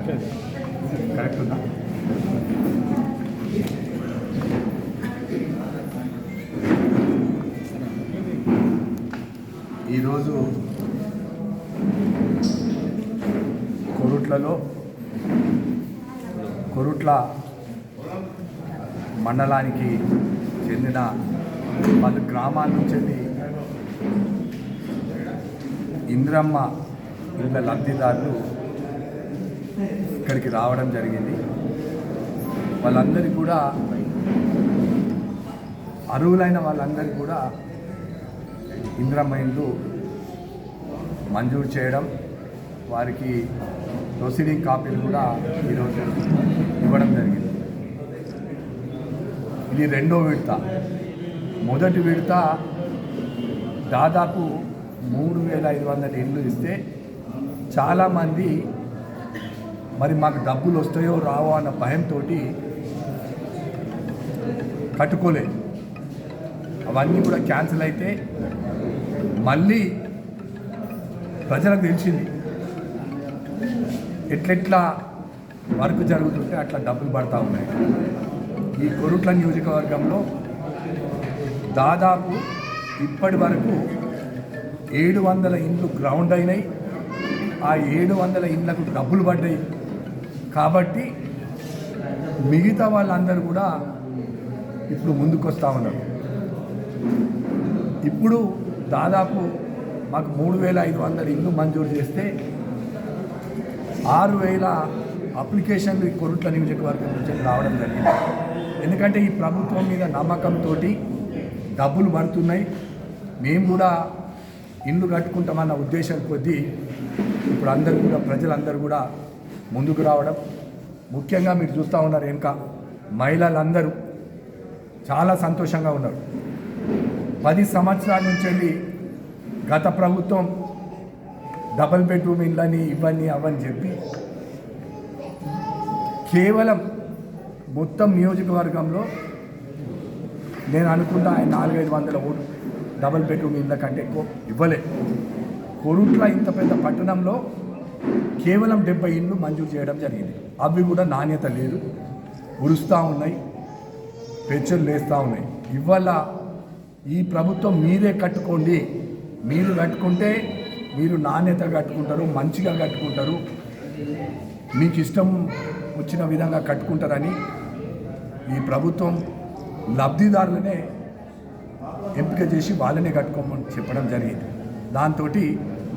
Correct ఉందా? ఈరోజు కొరుట్ల మండలానికి చెందిన పలు గ్రామాల నుంచి ఇంద్రమ్మ ఇళ్ళ లబ్ధిదారులు ఇక్కడికి రావడం జరిగింది. వాళ్ళందరికీ కూడా అర్హులైన వాళ్ళందరికీ కూడా ఇంద్రమ్మ ఇళ్ళు మంజూరు చేయడం, వారికి ప్రొసీడింగ్ కాపీలు కూడా ఈరోజు ఇవ్వడం జరిగింది. ఇది రెండో విడత. మొదటి విడత దాదాపు 3,500 ఇళ్ళు ఇస్తే చాలామంది మరి మాకు డబ్బులు వస్తాయో రావో అన్న భయంతో కట్టుకోలేదు. అవన్నీ కూడా క్యాన్సిల్ అయితే మళ్ళీ ప్రజలకు తెలిసింది ఎట్లెట్లా వర్క్ జరుగుతుంటే అట్లా డబ్బులు పడతా ఉన్నాయి. ఈ కొరుట్ల నియోజకవర్గంలో దాదాపు ఇప్పటి వరకు 700 ఇండ్లు గ్రౌండ్ అయినాయి. ఆ 700 ఇండ్లకు డబ్బులు పడ్డాయి. కాబట్టి మిగతా వాళ్ళందరూ కూడా ఇప్పుడు ముందుకు వస్తూ ఉన్నారు. ఇప్పుడు దాదాపు మాకు 3,500 ఇండ్లు మంజూరు చేస్తే 6,000 అప్లికేషన్లు ఈ కొరుట్ల నియోజకవర్గం నుంచి రావడం జరిగింది. ఎందుకంటే ఈ ప్రభుత్వం మీద నమ్మకంతో డబ్బులు పడుతున్నాయి, మేము కూడా ఇండ్లు కట్టుకుంటామన్న ఉద్దేశం కొద్దీ ఇప్పుడు అందరూ కూడా ప్రజలందరూ కూడా ముందుకు రావడం. ముఖ్యంగా మీరు చూస్తూ ఉన్నారు, ఇంకా మహిళలందరూ చాలా సంతోషంగా ఉన్నారు. 10 సంవత్సరాల నుంచి వెళ్ళి గత ప్రభుత్వం డబుల్ బెడ్రూమ్ ఇళ్ళని ఇవన్నీ అవని చెప్పి కేవలం మొత్తం నియోజకవర్గంలో నేను అనుకుంటా 400-500 ఓటు డబుల్ బెడ్రూమ్ ఇళ్ళ కంటే ఎక్కువ ఇవ్వలే. కొరుట్ల ఇంత పెద్ద పట్టణంలో కేవలం 70 ఇండ్లు మంజూరు చేయడం జరిగింది. అవి కూడా నాణ్యత లేదు, ఉరుస్తూ ఉన్నాయి, పెచ్చులు లేస్తూ ఉన్నాయి. ఇవాళ ఈ ప్రభుత్వం మీరే కట్టుకోండి, మీరు కట్టుకుంటే మీరు నాణ్యత కట్టుకుంటారు, మంచిగా కట్టుకుంటారు, మీకు ఇష్టం వచ్చిన విధంగా కట్టుకుంటారని ఈ ప్రభుత్వం లబ్ధిదారులనే ఎంపిక చేసి వాళ్ళనే కట్టుకోమని చెప్పడం జరిగింది. దాంతో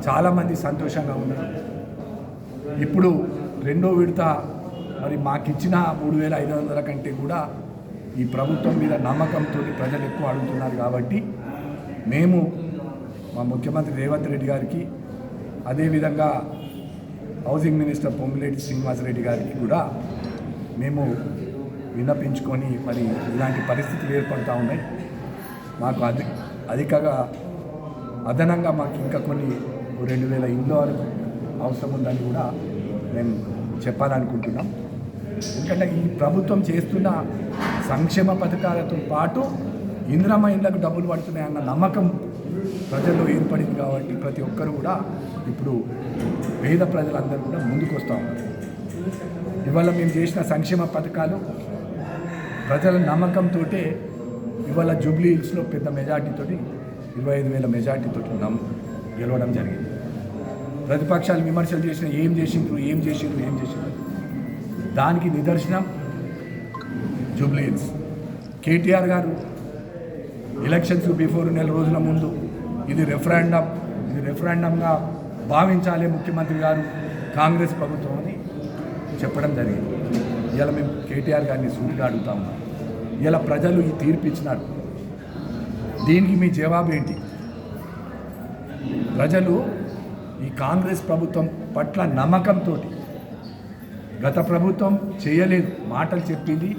చాలామంది సంతోషంగా ఉన్నారు. ఇప్పుడు రెండో విడత మరి మాకిచ్చిన 3,500 కంటే కూడా ఈ ప్రభుత్వం మీద నమ్మకంతో ప్రజలు ఎక్కువ అడుగుతున్నారు. కాబట్టి మేము మా ముఖ్యమంత్రి రేవంత్ రెడ్డి గారికి, అదేవిధంగా హౌసింగ్ మినిస్టర్ పొంగులేటి శ్రీనివాసరెడ్డి గారికి కూడా మేము విన్నపించుకొని మరి ఇలాంటి పరిస్థితులు ఏర్పడుతూ ఉన్నాయి. మాకు అధికంగా అదనంగా మాకు ఇంకా కొన్ని 2,000 ఇండ్ల వరకు అవసరం ఉందని కూడా మేము చెప్పాలనుకుంటున్నాం. ఎందుకంటే ఈ ప్రభుత్వం చేస్తున్న సంక్షేమ పథకాలతో పాటు ఇందిరమ్మ ఇండ్లకు డబ్బులు పడుతున్నాయన్న నమ్మకం ప్రజల్లో ఏర్పడింది. కాబట్టి ప్రతి ఒక్కరు కూడా ఇప్పుడు పేద ప్రజలందరూ కూడా ముందుకు వస్తూ ఉన్నారు. ఇవాళ మేము చేసిన సంక్షేమ పథకాలు ప్రజల నమ్మకంతో ఇవాళ జూబ్లీ హిల్స్లో పెద్ద మెజార్టీతో 25,000 మెజార్టీతో గెలవడం జరిగింది. ప్రతిపక్షాలు విమర్శలు చేసిన ఏం చేసిండ్రు దానికి నిదర్శనం జూబ్లీ హిల్స్. కేటీఆర్ గారు ఎలక్షన్స్ బిఫోర్ నెల రోజుల ముందు ఇది రెఫరెండంగా భావించాలి ముఖ్యమంత్రి గారు, కాంగ్రెస్ ప్రభుత్వం అని చెప్పడం జరిగింది. ఇలా మేము కేటీఆర్ గారిని సూటిగా అడుగుతా ఉన్నాం. ఇలా ప్రజలు ఈ తీర్పు ఇచ్చినారు, దీనికి మీ జవాబు ఏంటి? ప్రజలు ఈ కాంగ్రెస్ ప్రభుత్వం పట్ల నమ్మకంతో, గత ప్రభుత్వం చేయలేదు, మాటలు చెప్పింది,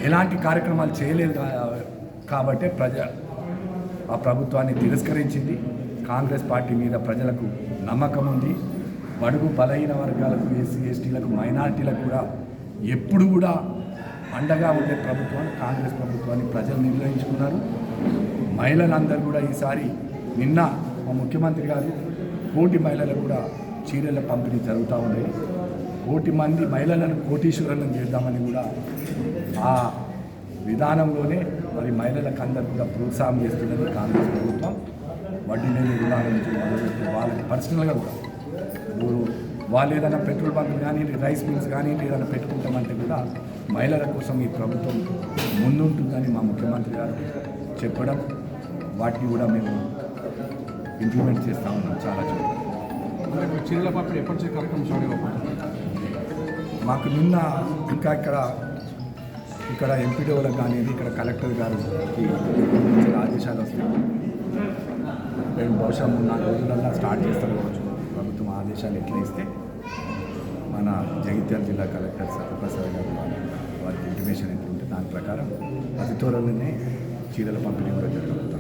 ఎలాంటి కార్యక్రమాలు చేయలేదు కాబట్టి ఆ ప్రభుత్వాన్ని తిరస్కరించింది. కాంగ్రెస్ పార్టీ మీద ప్రజలకు నమ్మకం ఉంది. బడుగు బలహీన వర్గాలకు, ఎస్సీ ఎస్టీలకు, మైనారిటీలకు కూడా ఎప్పుడు కూడా అండగా ఉండే ప్రభుత్వాన్ని, కాంగ్రెస్ ప్రభుత్వాన్ని ప్రజలు నిర్ణయించుకున్నారు. మహిళలందరూ కూడా ఈసారి నిన్న మా ముఖ్యమంత్రి గారు కోటి మహిళలకు కూడా చీరల పంపిణీ జరుగుతూ ఉండేది. కోటి మంది మహిళలను కోటీశ్వరులను చేద్దామని కూడా ఆ విధానంలోనే మరి మహిళలకు అందరూ కూడా ప్రోత్సాహం చేస్తున్నది కాంగ్రెస్ ప్రభుత్వం. వడ్డీ లేని రుణాల నుంచి మొదలుపెట్టి వాళ్ళకి పర్సనల్గా కూడా వాళ్ళు ఏదైనా పెట్రోల్ బంకులు కానీ రైస్ మిల్స్ కానీ ఏదైనా పెట్టుకుంటామంటే కూడా మహిళల కోసం ఈ ప్రభుత్వం ముందుంటుందని మా ముఖ్యమంత్రి గారు చెప్పడం, వాటిని కూడా మేము ఇంప్లిమెంట్ చేస్తూ ఉన్నాం చాలా చోట్ల. చీరల పంపిణీ ఎప్పటి కార్యక్రమం స్టార్ట్ మాకు నిన్న ఇంకా ఇక్కడ ఎంపీడీఓలకు కానీ ఇక్కడ కలెక్టర్ గారికి ఆదేశాలు వస్తాయి. మేము బహుశా 3-4 రోజులల్లో స్టార్ట్ చేస్తారు కావచ్చు. ప్రభుత్వం ఆదేశాలు ఎట్లా ఇస్తే మన జగిత్యాల జిల్లా కలెక్టర్ సత్యప్రసాద్ గారు వారికి ఇంటిమేషన్ ఎట్లా ఉంటే దాని ప్రకారం అతి త్వరలోనే చీరల పంపిణీ కూడా జరుగుతుంది.